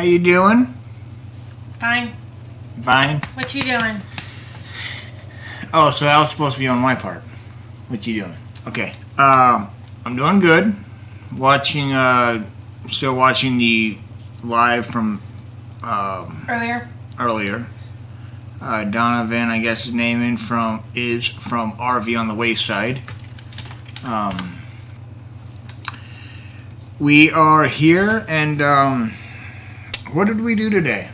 How you doing? Fine. Fine. What you doing? Oh, so that was supposed to be on my part. What you doing? Okay. I'm doing good. Still watching the live from Earlier. Donovan, I guess his name is from RV on the Wayside. We are here, and what did we do today?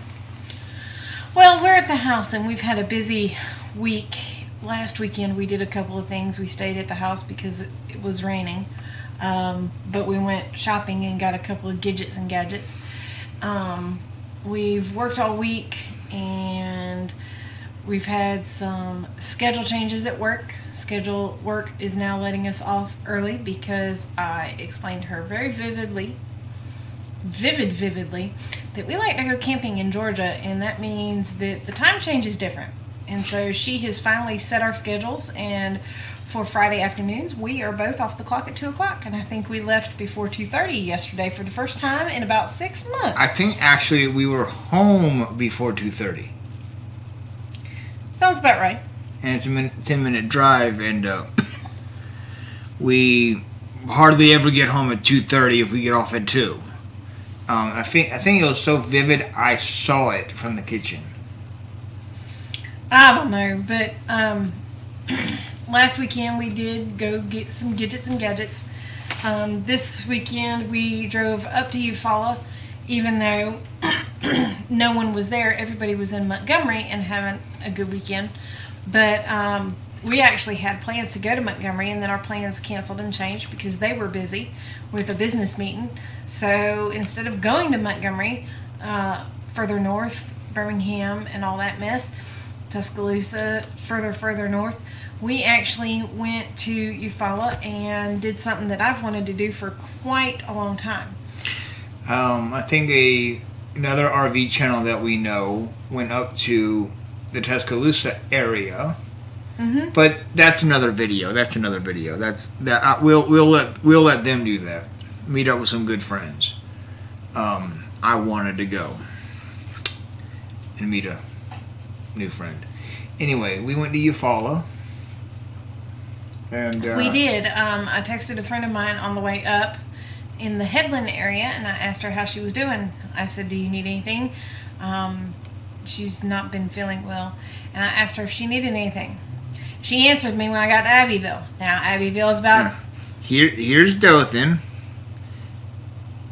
Well, we're at the house, and we've had a busy week. Last weekend, we did a couple of things. We stayed at the house because it was raining, but we went shopping and got a couple of gadgets and gadgets. We've worked all week, and we've had some schedule changes at work. Schedule work is now letting us off early because I explained to her very vividly that we like to go camping in Georgia, and that means that the time change is different. And so she has finally set our schedules, and for Friday afternoons, we are both off the clock at 2 o'clock, and I think we left before 2:30 yesterday for the first time in about 6 months. I think actually we were home before 2:30. Sounds about right. And it's a 10-minute drive, and we hardly ever get home at 2:30 if we get off at 2. I think it was so vivid I saw it from the kitchen. I don't know, but last weekend we did go get some gadgets and gadgets. This weekend we drove up to Eufaula, even though no one was there. Everybody was in Montgomery and having a good weekend. But we actually had plans to go to Montgomery, and then our plans canceled and changed because they were busy with a business meeting. So instead of going to Montgomery, further north, Birmingham and all that mess, Tuscaloosa, further north, we actually went to Eufaula and did something that I've wanted to do for quite a long time. I think another RV channel that we know went up to the Tuscaloosa area, but that's another video. We'll let them do that. Meet up with some good friends. I wanted to go and meet a new friend. Anyway, we went to Eufaula, and we did. I texted a friend of mine on the way up in the Headland area, and I asked her how she was doing. I said, "Do you need anything?" She's not been feeling well, and I asked her if she needed anything. She answered me when I got to Abbeville. Now Abbeville is about here's Dothan,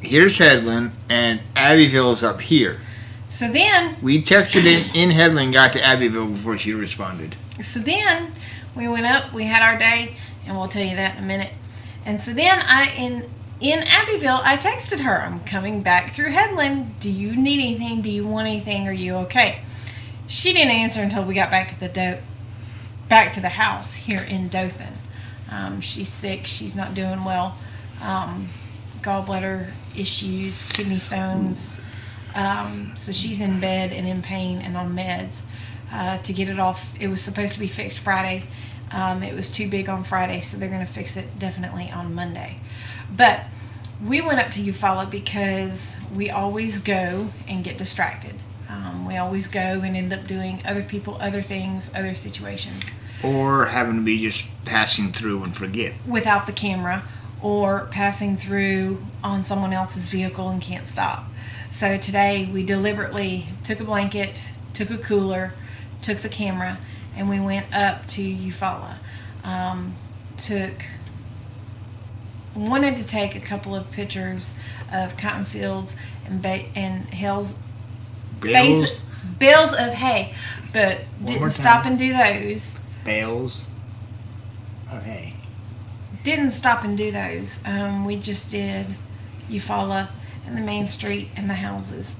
here's Headland, and Abbeville is up here. So then we texted in Headland, got to Abbeville before she responded. So then we went up, we had our day, and we'll tell you that in a minute. And so then in Abbeville, I texted her, "I'm coming back through Headland. Do you need anything? Do you want anything? Are you okay?" She didn't answer until we got back to the house here in Dothan. She's sick. She's not doing well. Gallbladder issues, kidney stones. So she's in bed and in pain and on meds to get it off. It was supposed to be fixed Friday. It was too big on Friday, so they're going to fix it definitely on Monday. But we went up to Eufaula because we always go and get distracted. We always go and end up doing other people, other things, other situations. Or having to be just passing through and forget. Without the camera, or passing through on someone else's vehicle and can't stop. So today we deliberately took a blanket, took a cooler, took the camera, and we went up to Eufaula. Wanted to take a couple of pictures of cotton fields and bales of hay, but didn't stop and do those. Bales of hay. Didn't stop and do those. We just did Eufaula and the main street and the houses.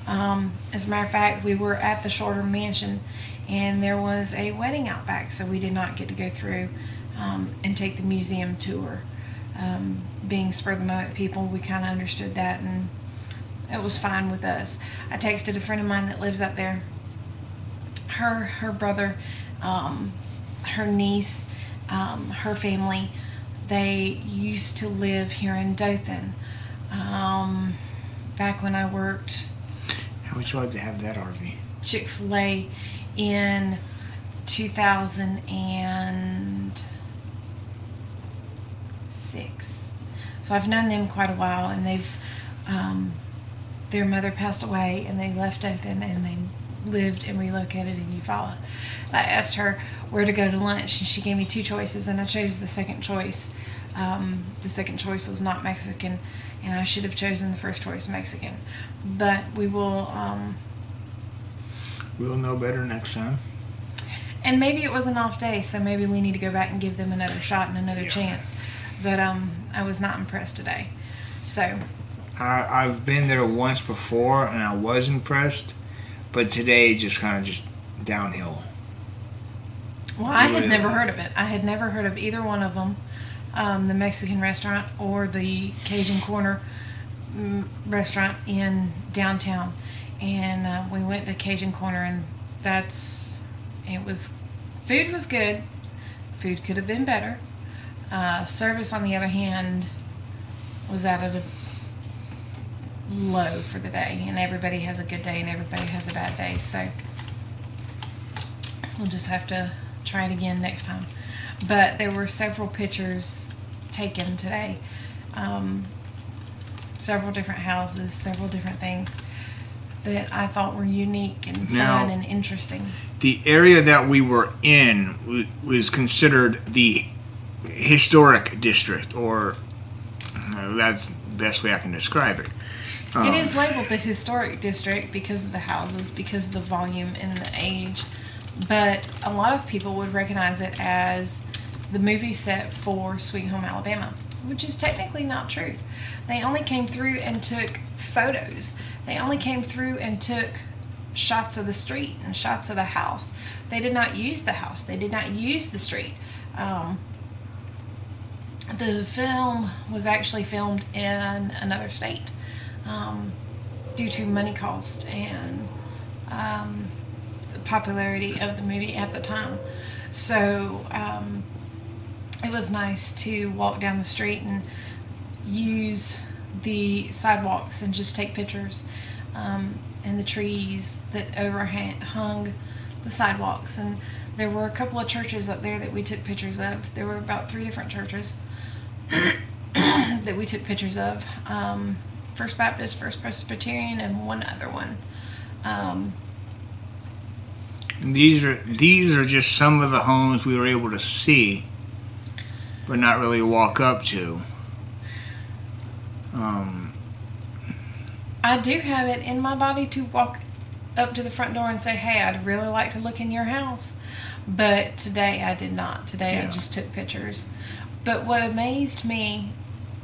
As a matter of fact, we were at the Shorter Mansion, and there was a wedding out back, so we did not get to go through and take the museum tour. Being spur of the moment people, we kind of understood that, and it was fine with us. I texted a friend of mine that lives up there. Her brother, her niece, her family, they used to live here in Dothan. Back when I worked Would you like to have that, RV? Chick-fil-A in 2006. So I've known them quite a while, and they've their mother passed away, and they left Dothan, and they lived and relocated in Eufaula. I asked her where to go to lunch, and she gave me two choices, and I chose the second choice. The second choice was not Mexican, and I should have chosen the first choice, Mexican. But we will... we'll know better next time. And maybe it was an off day, so maybe we need to go back and give them another shot and another chance. But I was not impressed today. So... I've been there once before, and I was impressed, but today just kind of just downhill. Well, I had never heard of it. I had never heard of either one of them, the Mexican restaurant or the Cajun Corner restaurant in downtown. And we went to Cajun Corner, and food was good. Food could have been better. Service, on the other hand, was at a low for the day, and everybody has a good day and everybody has a bad day, so we'll just have to try it again next time. But there were several pictures taken today, several different houses, several different things that I thought were unique and fun and interesting. The area that we were in was considered the historic district, or that's the best way I can describe it. It is labeled the historic district because of the houses, because of the volume and the age, but a lot of people would recognize it as the movie set for Sweet Home Alabama, which is technically not true. They only came through and took photos. They only came through and took shots of the street and shots of the house. They did not use the house. They did not use the street. The film was actually filmed in another state. Due to money cost and the popularity of the movie at the time. So it was nice to walk down the street and use the sidewalks and just take pictures, and the trees that overhung the sidewalks. And there were a couple of churches up there that we took pictures of. There were about 3 different churches that we took pictures of. First Baptist, First Presbyterian, and one other one. And these are just some of the homes we were able to see, but not really walk up to. I do have it in my body to walk up to the front door and say, hey, I'd really like to look in your house. But today I did not. Today I just took pictures. But what amazed me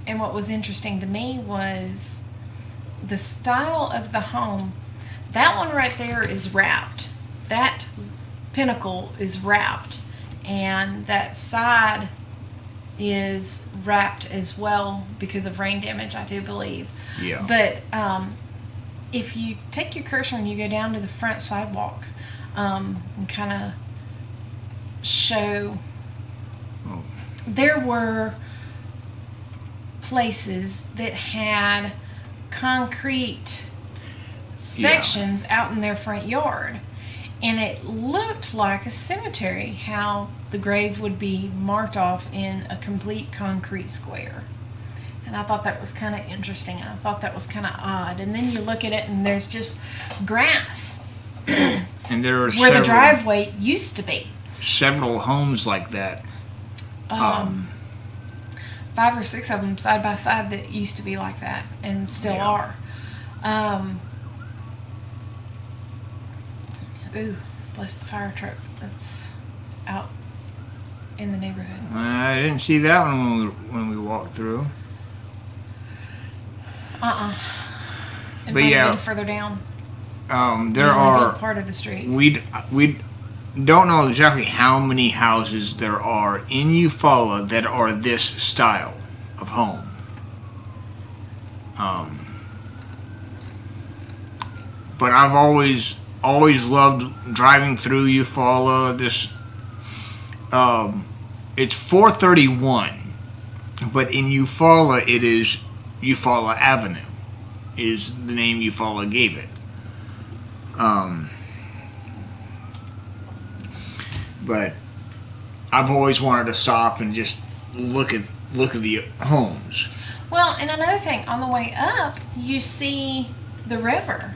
and what was interesting to me was the style of the home. That one right there is wrapped. That pinnacle is wrapped. And that side is wrapped as well because of rain damage, I do believe. Yeah. But if you take your cursor and you go down to the front sidewalk and kind of show, there were places that had concrete sections out in their front yard, and it looked like a cemetery, how the grave would be marked off in a complete concrete square. And I thought that was kind of interesting, and I thought that was kind of odd. And then you look at it and there's just grass and there are where the driveway used to be. Several homes like that. 5 or 6 of them side by side that used to be like that and still are. Ooh, bless the fire truck that's out in the neighborhood. I didn't see that one when we walked through. It might have been further down. There are part of the street. We don't know exactly how many houses there are in Eufaula that are this style of home. But I've always loved driving through Eufaula. It's 431, but in Eufaula it is Eufaula Avenue, is the name Eufaula gave it. Um, but I've always wanted to stop and just look at the homes. Well, and another thing, on the way up, you see the river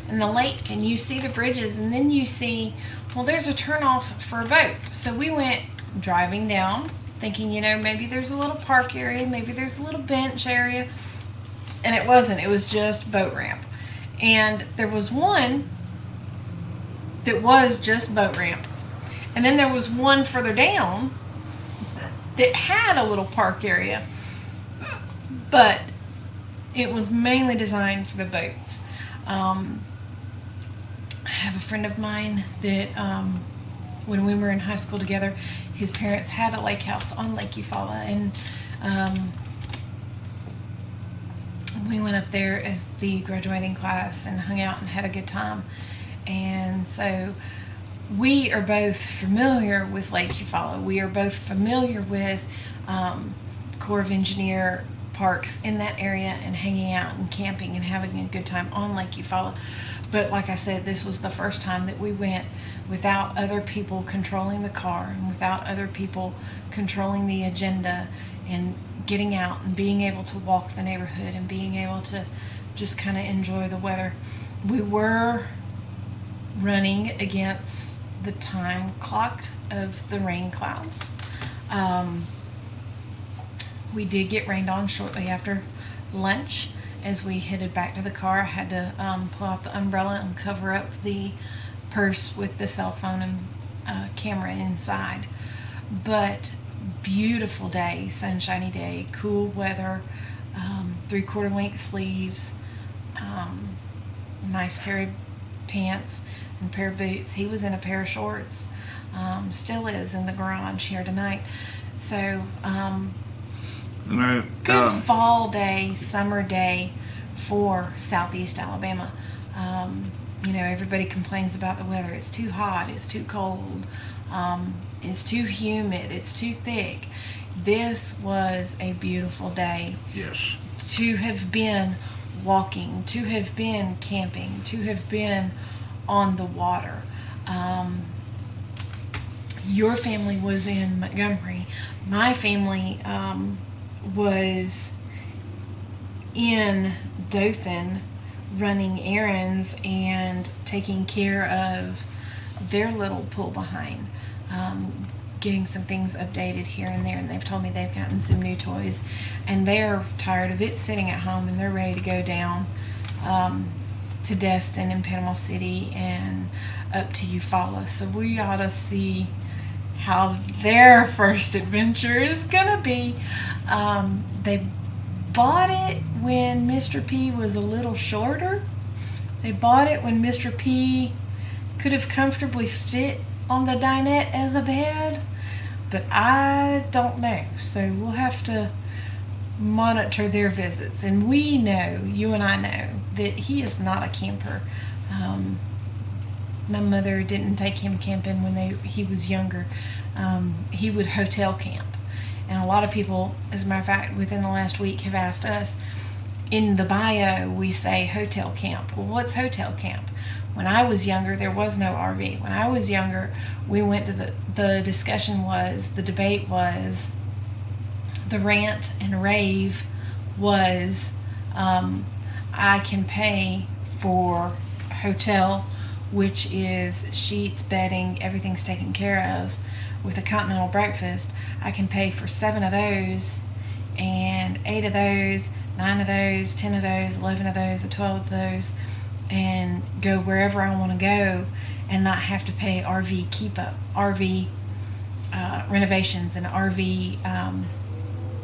and the lake, and you see the bridges, and then you see, well, there's a turnoff for a boat. So we went driving down, thinking, maybe there's a little park area, maybe there's a little bench area, and it wasn't. It was just boat ramp. And there was one that was just boat ramp. And then there was one further down that had a little park area, but it was mainly designed for the boats. I have a friend of mine that when we were in high school together, his parents had a lake house on Lake Eufaula, and we went up there as the graduating class and hung out and had a good time. And so we are both familiar with Lake Eufaula. We are both familiar with Corps of Engineer parks in that area and hanging out and camping and having a good time on Lake Eufaula. But like I said, this was the first time that we went without other people controlling the car and without other people controlling the agenda, and getting out and being able to walk the neighborhood and being able to just kind of enjoy the weather. We were running against the time clock of the rain clouds. We did get rained on shortly after lunch. As we headed back to the car, I had to pull out the umbrella and cover up the purse with the cell phone and camera inside. But beautiful day, sunshiny day, cool weather, 3/4 length sleeves, nice pair of pants and pair of boots. He was in a pair of shorts, still is in the garage here tonight. So good fall day, summer day for Southeast Alabama. Everybody complains about the weather. It's too hot, it's too cold, it's too humid, it's too thick. This was a beautiful day. Yes. To have been walking, to have been camping, to have been on the water. Your family was in Montgomery. My family was in Dothan running errands and taking care of their little pull behind, getting some things updated here and there, and they've told me they've gotten some new toys and they're tired of it sitting at home, and they're ready to go down to Destin and Panama City and up to Eufaula. So we ought to see how their first adventure is gonna be. They bought it when Mr. P was a little shorter. They bought it when Mr. P could have comfortably fit on the dinette as a bed, but I don't know. So we'll have to monitor their visits. And we know, you and I know, that he is not a camper. My mother didn't take him camping when he was younger. He would hotel camp. And a lot of people, as a matter of fact, within the last week have asked us, in the bio we say hotel camp. Well, what's hotel camp? When I was younger, there was no RV. When I was younger, we went to the discussion was, the debate was, the rant and rave was, I can pay for hotel, which is sheets, bedding, everything's taken care of, with a continental breakfast. I can pay for 7 of those, and 8 of those, 9 of those, 10 of those, 11 of those, or 12 of those, and go wherever I want to go and not have to pay RV keep-up, RV renovations and RV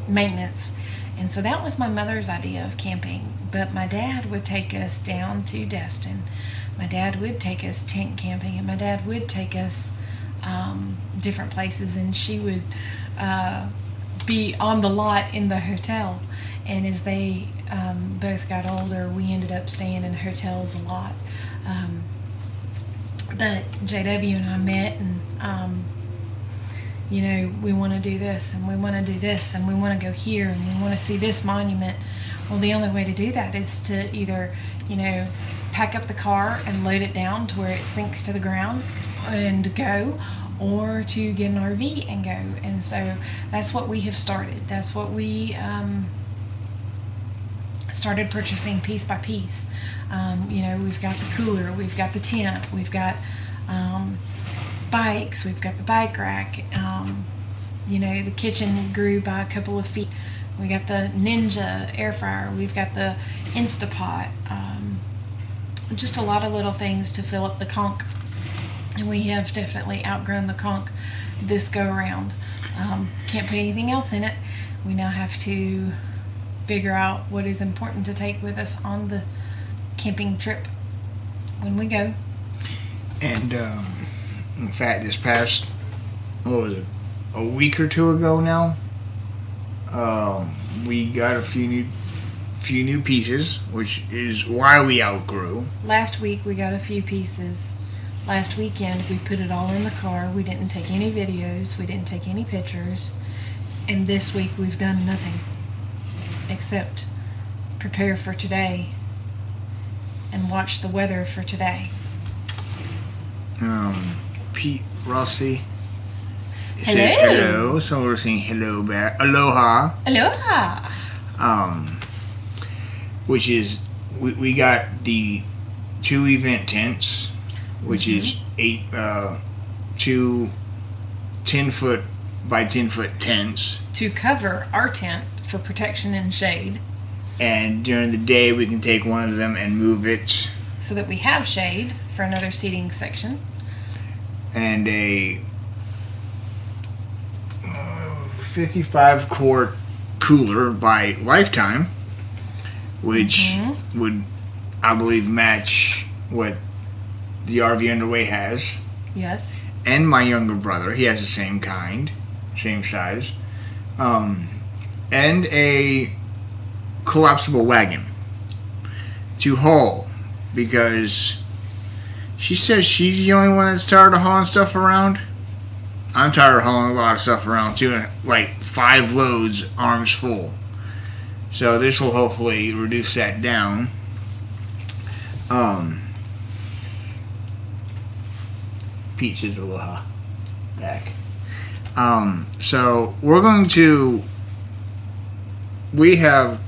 maintenance. And so that was my mother's idea of camping. But my dad would take us down to Destin. My dad would take us tent camping, and my dad would take us different places, and she would be on the lot in the hotel. And as they both got older, we ended up staying in hotels a lot. But JW and I met, and we want to do this, and we want to do this, and we want to go here, and we want to see this monument. Well, the only way to do that is to either, pack up the car and load it down to where it sinks to the ground and go, or to get an RV and go. And so that's what we have started. That's what we started purchasing piece by piece. We've got the cooler, we've got the tent, we've got bikes, we've got the bike rack. The kitchen grew by a couple of feet. We got the Ninja air fryer, we've got the Instapot, just a lot of little things to fill up the conch. And we have definitely outgrown the conch this go around. Can't put anything else in it. We now have to figure out what is important to take with us on the camping trip when we go. And in fact, this past, a week or two ago now, we got a few new pieces, which is why we outgrew. Last week we got a few pieces. Last weekend we put it all in the car. We didn't take any videos. We didn't take any pictures. And this week we've done nothing except prepare for today and watch the weather for today. Pete Rossi Hello. says hello, so we're saying hello back. Aloha. Aloha. Which is, we got the 2 event tents, which is 2 10-foot by 10-foot tents. To cover our tent for protection and shade. And during the day, we can take one of them and move it. So that we have shade for another seating section. And a 55-quart cooler by Lifetime, which would, I believe, match what the RV Underway has. Yes. And my younger brother, he has the same kind, same size. And a collapsible wagon to haul, because she says she's the only one that's tired of hauling stuff around. I'm tired of hauling a lot of stuff around too, like 5 loads, arms full. So this will hopefully reduce that down. Pete says aloha back. So we have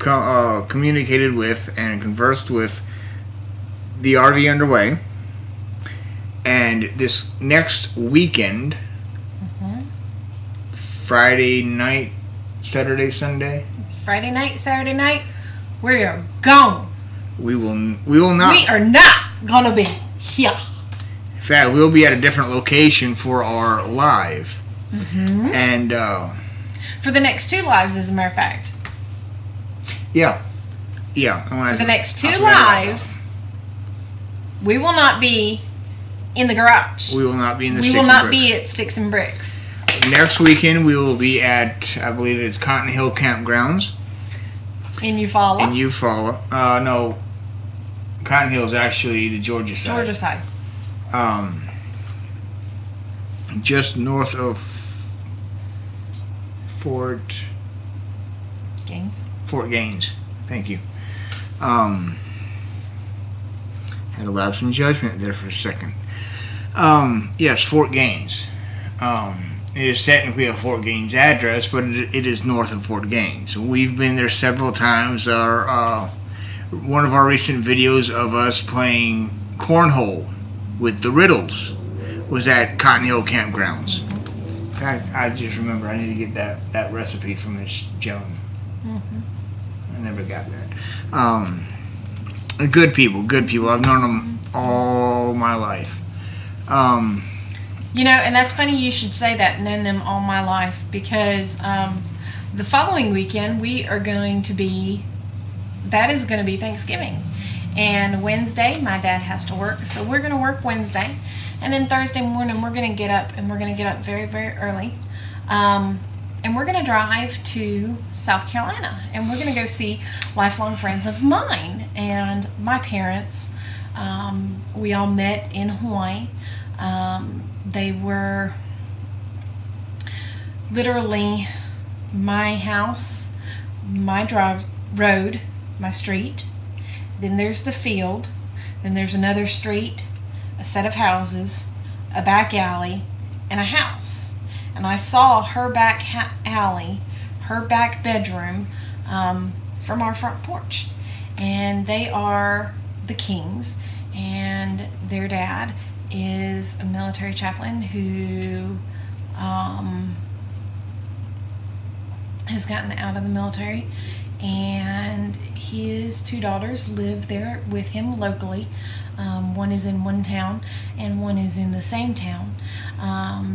communicated with and conversed with the RV Underway, and this next weekend, Friday night, Saturday, Sunday. Friday night, Saturday night, we are gone. We will not. We are not gonna be here. In fact, we'll be at a different location for our live, and for the next 2 lives, as a matter of fact. Yeah. For the next 2 lives, we will not be in the garage. We will not be in the. We will not be at Sticks and Bricks. Next weekend, we will be at, I believe it's Cotton Hill Campgrounds. In Eufaula. No, Cotton Hill is actually the Georgia side. Georgia side. Just north of Fort Gaines. Thank you. Had a lapse in judgment there for a second. Yes, Fort Gaines. It is technically a Fort Gaines address, but it is north of Fort Gaines. We've been there several times. One of our recent videos of us playing cornhole with the Riddles was at Cotton Hill Campgrounds. In fact, I just remember I need to get that recipe from Miss Joan. I never got that. Good people. I've known them all my life. And that's funny you should say that, known them all my life, because the following weekend that is going to be Thanksgiving. And Wednesday, my dad has to work, so we're going to work Wednesday. And then Thursday morning, we're going to get up, and we're going to get up very, very early. And we're going to drive to South Carolina, and we're going to go see lifelong friends of mine and my parents. We all met in Hawaii. They were literally my house, my road, my street. Then there's the field. Then there's another street, a set of houses, a back alley, and a house. And I saw her back alley, her back bedroom, from our front porch. And they are the Kings, and their dad is a military chaplain who has gotten out of the military, and his two daughters live there with him locally. One is in one town and one is in the same town.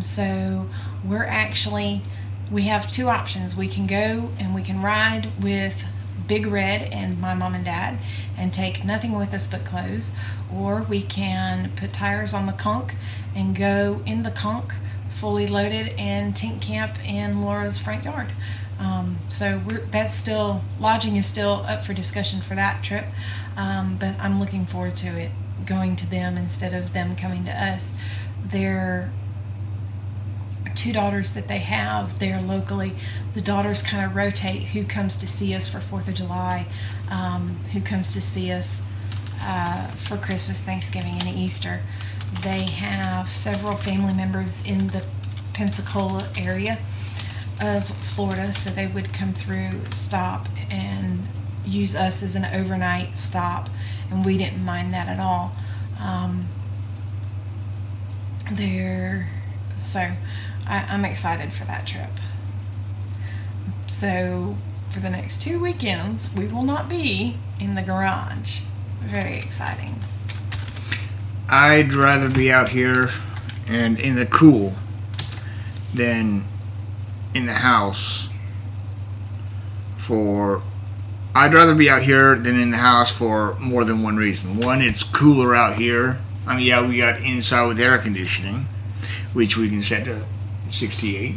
So we have two options. We can go and we can ride with Big Red and my mom and dad and take nothing with us but clothes, or we can put tires on the Conch and go in the Conch fully loaded and tent camp in Laura's front yard. So lodging is still up for discussion for that trip, but I'm looking forward to it, going to them instead of them coming to us. Their two daughters that they have there locally, the daughters kind of rotate who comes to see us for 4th of July, who comes to see us for Christmas, Thanksgiving, and Easter. They have several family members in the Pensacola area of Florida, so they would come through, stop, and use us as an overnight stop, and we didn't mind that at all. I'm excited for that trip. So for the next 2 weekends, we will not be in the garage. Very exciting. I'd rather be out here and in the cool than in the house I'd rather be out here than in the house for more than one reason. One, it's cooler out here. I mean, yeah, we got inside with air conditioning, which we can set to 68,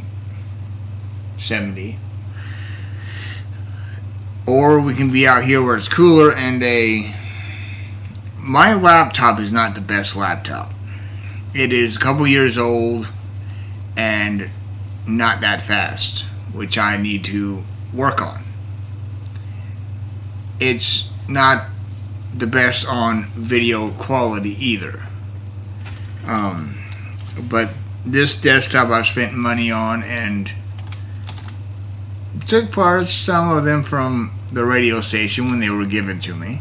70. Or we can be out here where it's cooler and my laptop is not the best laptop. It is a couple years old and not that fast, which I need to work on. It's not the best on video quality either. But this desktop I've spent money on and took parts, some of them from the radio station when they were given to me,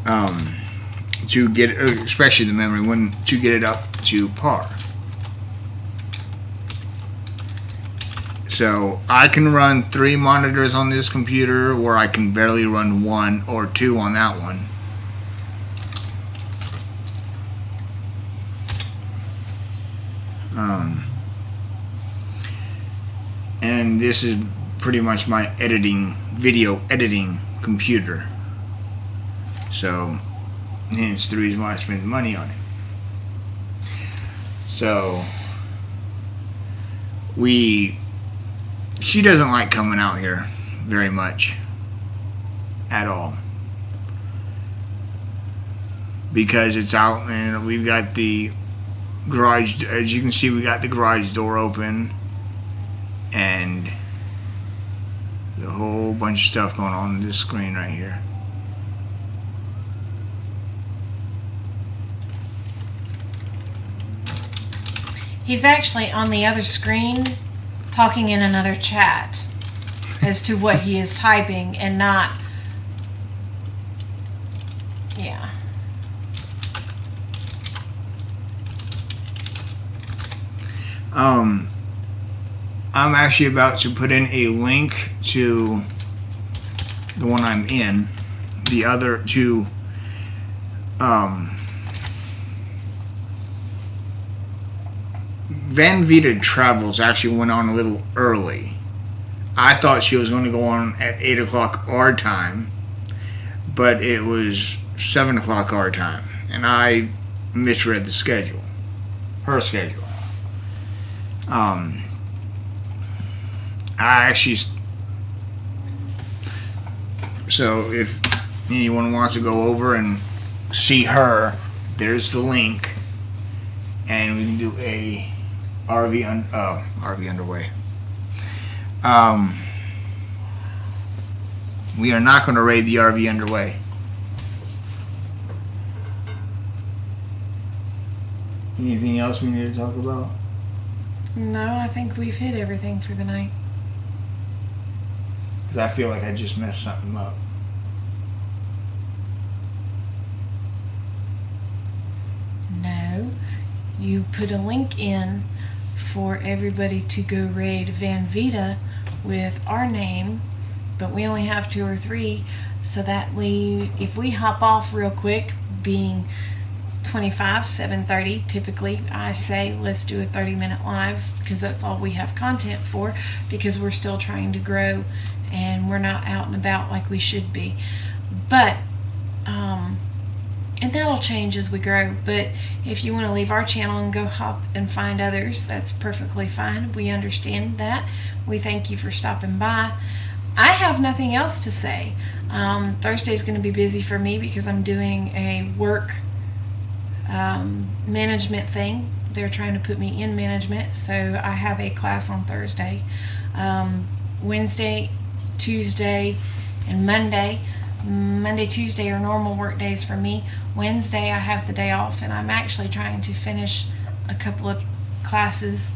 to get, especially the memory one, to get it up to par. So I can run 3 monitors on this computer, or I can barely run 1 or 2 on that one. And this is pretty much my video editing computer. So hence the reason why I spent money on it. So she doesn't like coming out here very much at all, because it's out and we've got the garage, as you can see, we got the garage door open and a whole bunch of stuff going on this screen right here. He's actually on the other screen talking in another chat as to what he is typing and not, yeah. I'm actually about to put in a link to the one I'm in, the other two, Van Vita Travels actually went on a little early. I thought she was going to go on at 8 o'clock our time, but it was 7 o'clock our time, and I misread the schedule, her schedule. So if anyone wants to go over and see her, there's the link, and we can do a RV underway. We are not going to raid the RV underway. Anything else we need to talk about? No, I think we've hit everything for the night. Because I feel like I just messed something up. No, you put a link in for everybody to go raid Van Vita with our name, but we only have 2 or 3, so that if we hop off real quick, being 7:30 typically, I say let's do a 30-minute live, because that's all we have content for, because we're still trying to grow and we're not out and about like we should be. But and that'll change as we grow. But if you want to leave our channel and go hop and find others, that's perfectly fine. We understand that. We thank you for stopping by. I have nothing else to say. Thursday's going to be busy for me because I'm doing a work management thing. They're trying to put me in management, so I have a class on Thursday. Wednesday, Tuesday, and Monday. Monday, Tuesday are normal work days for me. Wednesday I have the day off, and I'm actually trying to finish a couple of classes.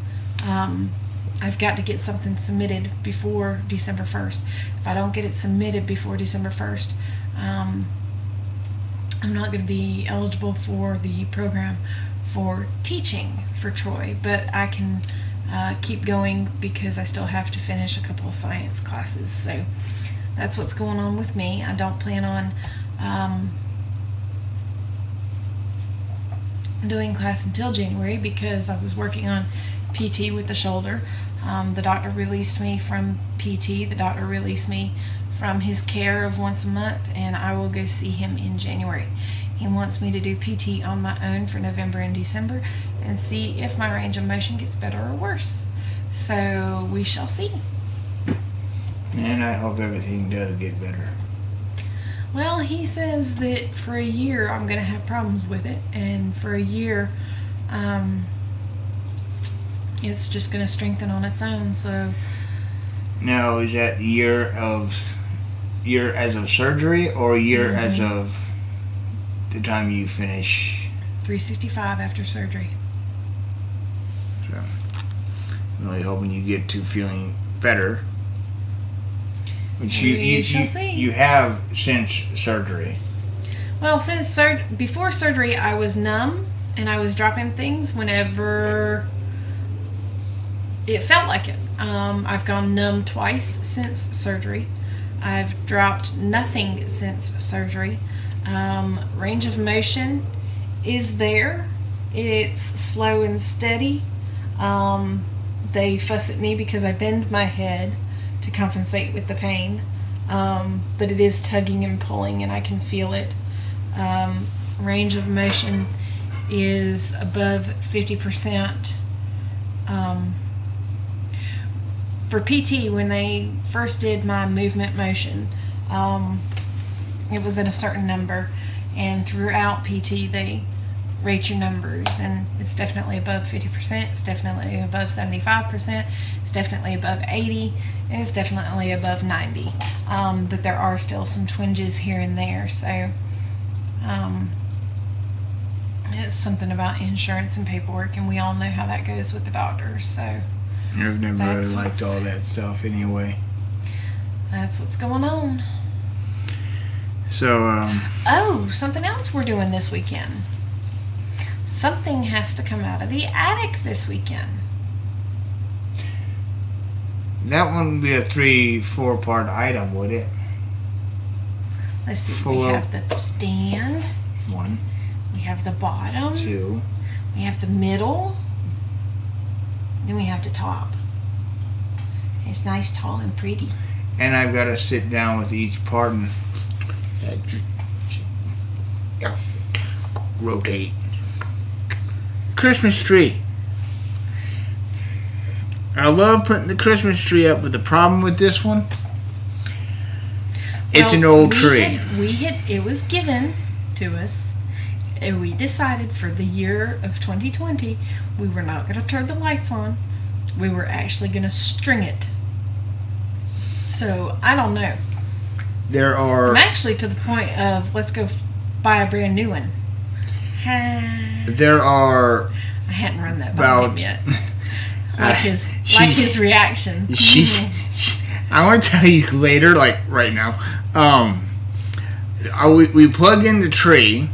I've got to get something submitted before December 1st. If I don't get it submitted before December 1st, I'm not going to be eligible for the program for teaching for Troy, but I can keep going because I still have to finish a couple of science classes. So that's what's going on with me. I don't plan on doing class until January because I was working on PT with the shoulder. The doctor released me from PT. The doctor released me from his care of once a month, and I will go see him in January. He wants me to do PT on my own for November and December and see if my range of motion gets better or worse. So we shall see. And I hope everything does get better. Well, he says that for a year I'm going to have problems with it, and for a year it's just going to strengthen on its own. So now, is that year as of surgery or year as of the time you finish? 365 after surgery. So, I'm really hoping you get to feeling better. Which we shall see. You have since surgery. Well, before surgery, I was numb and I was dropping things whenever it felt like it. I've gone numb twice since surgery. I've dropped nothing since surgery. Range of motion is there. It's slow and steady. They fuss at me because I bend my head to compensate with the pain, but it is tugging and pulling, and I can feel it. Range of motion is above 50%. For PT, when they first did my movement motion, it was at a certain number, and throughout PT they rate your numbers, and it's definitely above 50%, it's definitely above 75%, it's definitely above 80%, and it's definitely above 90%. But there are still some twinges here and there, so it's something about insurance and paperwork, and we all know how that goes with the doctors. So I've never really liked all that stuff anyway. That's what's going on. So, something else we're doing this weekend. Something has to come out of the attic this weekend. That wouldn't be a 3-4 part item, would it? Let's see. We have the stand. 1. We have the bottom. 2. We have the middle. Then we have the top. It's nice, tall, and pretty. And I've got to sit down with each part and rotate. Christmas tree. I love putting the Christmas tree up, but the problem with this one, it's an old tree. It was given to us, and we decided for the year of 2020, we were not going to turn the lights on. We were actually going to string it. So, I don't know. I'm actually to the point of, let's go buy a brand new one. There are I hadn't run that by him yet. Like his reaction. I want to tell you later, like right now. We plug in the tree.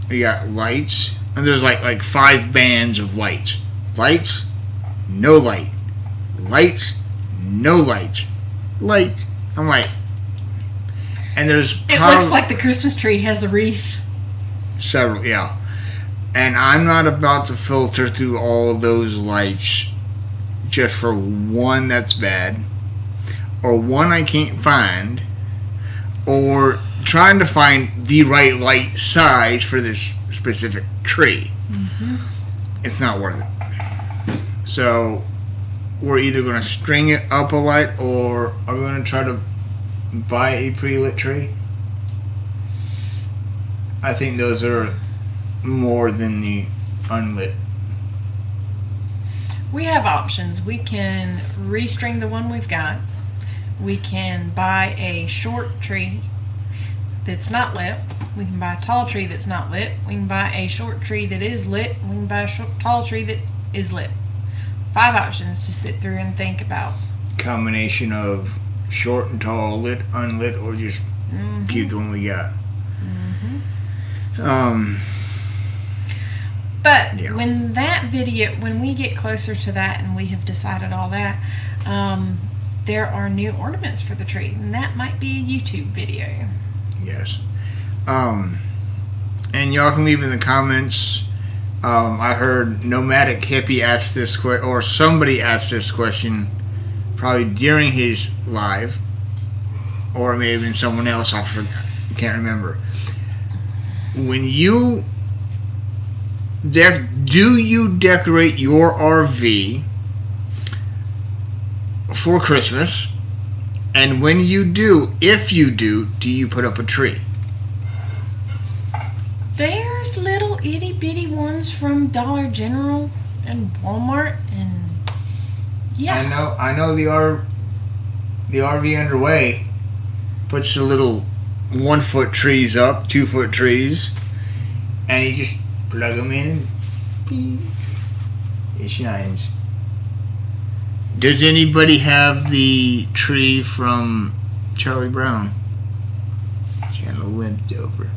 We got lights, and there's like 5 bands of lights. Lights, no light. Lights, no light. Light. I'm like, and there's it looks like the Christmas tree has a wreath. Several, yeah. And I'm not about to filter through all of those lights just for one that's bad, or one I can't find, or trying to find the right light size for this specific tree. Mm-hmm. It's not worth it. So we're either going to string it up a light, or are we going to try to buy a pre-lit tree? I think those are more than the unlit. We have options. We can restring the one we've got. We can buy a short tree that's not lit. We can buy a tall tree that's not lit. We can buy a short tree that is lit. We can buy a tall tree that is lit. 5 options to sit through and think about. Combination of short and tall, lit, unlit, or just keep the one we got. But yeah. When we get closer to that and we have decided all that, there are new ornaments for the tree, and that might be a YouTube video. Yes. And y'all can leave in the comments. I heard Nomadic Hippie ask this question, or somebody asked this question, probably during his live, or it may have been someone else. I can't remember. When you do you decorate your RV for Christmas? And when you do, if you do you put up a tree? There's little itty bitty ones from Dollar General and Walmart, and yeah. I know the RV Underway puts the little 1-foot trees up, 2-foot trees, and you just plug them in and beep, it shines. Does anybody have the tree from Charlie Brown? It's got a little limped over.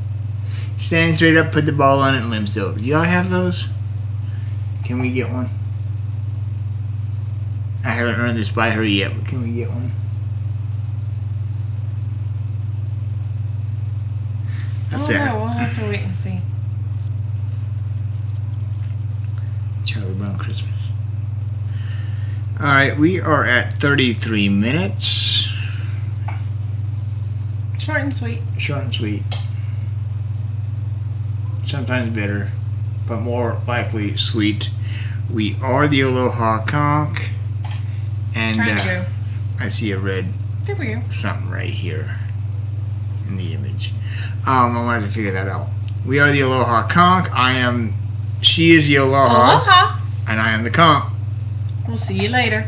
Stand straight up, put the ball on it, and limps over. Do y'all have those? Can we get one? I haven't earned this by her yet, but can we get one? That's it. No, we'll have to wait and see. Charlie Brown Christmas. Alright, we are at 33 minutes. Short and sweet. Short and sweet. Sometimes bitter, but more likely sweet. We are the Aloha Conch. And Trying to go. I see a red There we go. something right here in the image. I wanted to figure that out. We are the Aloha Conch. She is the Aloha. Aloha. And I am the Conch. We'll see you later.